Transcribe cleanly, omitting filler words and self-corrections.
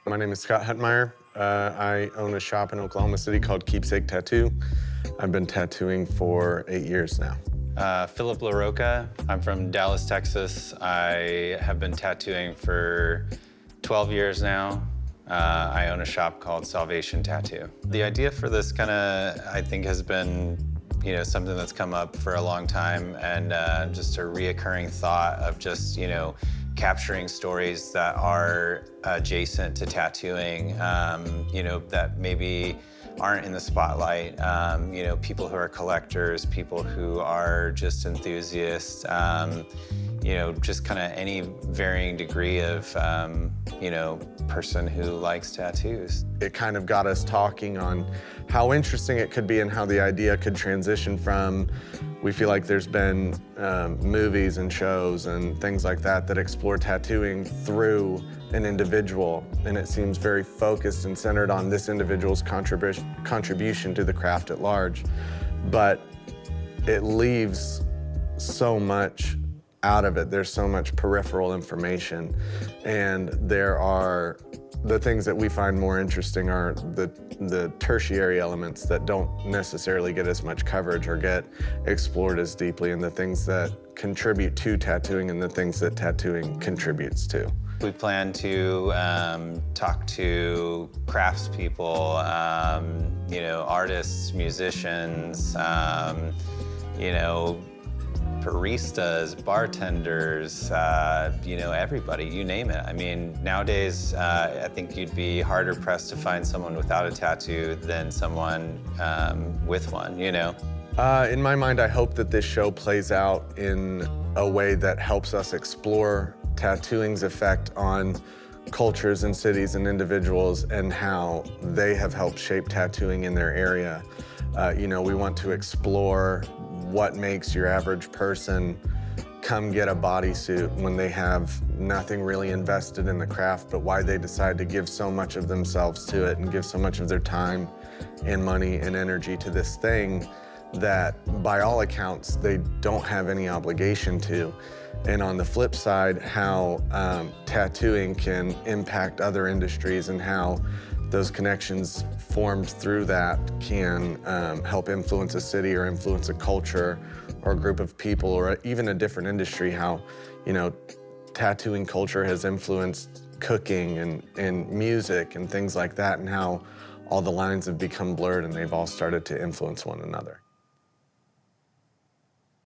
My name is Scott Huttenmaier. I own a shop in Oklahoma City called Keepsake Tattoo. I've been tattooing for 8 years now. Phillip LaRocca. I'm from Dallas, Texas. I have been tattooing for 12 years now. I own a shop called Salvation Tattoo. The idea for this I think has been, something that's come up for a long time, and just a reoccurring thought of just, capturing stories that are adjacent to tattooing, that maybe aren't in the spotlight. People who are collectors, people who are just enthusiasts, just any varying degree of, person who likes tattoos. It kind of got us talking on how interesting it could be and how the idea could transition from, we feel like there's been movies and shows and things like that that explore tattooing through an individual, and it seems very focused and centered on this individual's contribution to the craft at large. But it leaves so much out of it. There's so much peripheral information, and the things that we find more interesting are the tertiary elements that don't necessarily get as much coverage or get explored as deeply, and the things that contribute to tattooing and the things that tattooing contributes to. We plan to talk to craftspeople, artists, musicians, baristas, bartenders, everybody, you name it. I mean, nowadays, I think you'd be harder pressed to find someone without a tattoo than someone with one, In my mind, I hope that this show plays out in a way that helps us explore tattooing's effect on cultures and cities and individuals and how they have helped shape tattooing in their area. We want to explore what makes your average person come get a bodysuit when they have nothing really invested in the craft, but why they decide to give so much of themselves to it and give so much of their time and money and energy to this thing that, by all accounts, they don't have any obligation to. And on the flip side, how tattooing can impact other industries and how those connections formed through that can help influence a city or influence a culture or a group of people or even a different industry, how, tattooing culture has influenced cooking and music and things like that, and how all the lines have become blurred and they've all started to influence one another.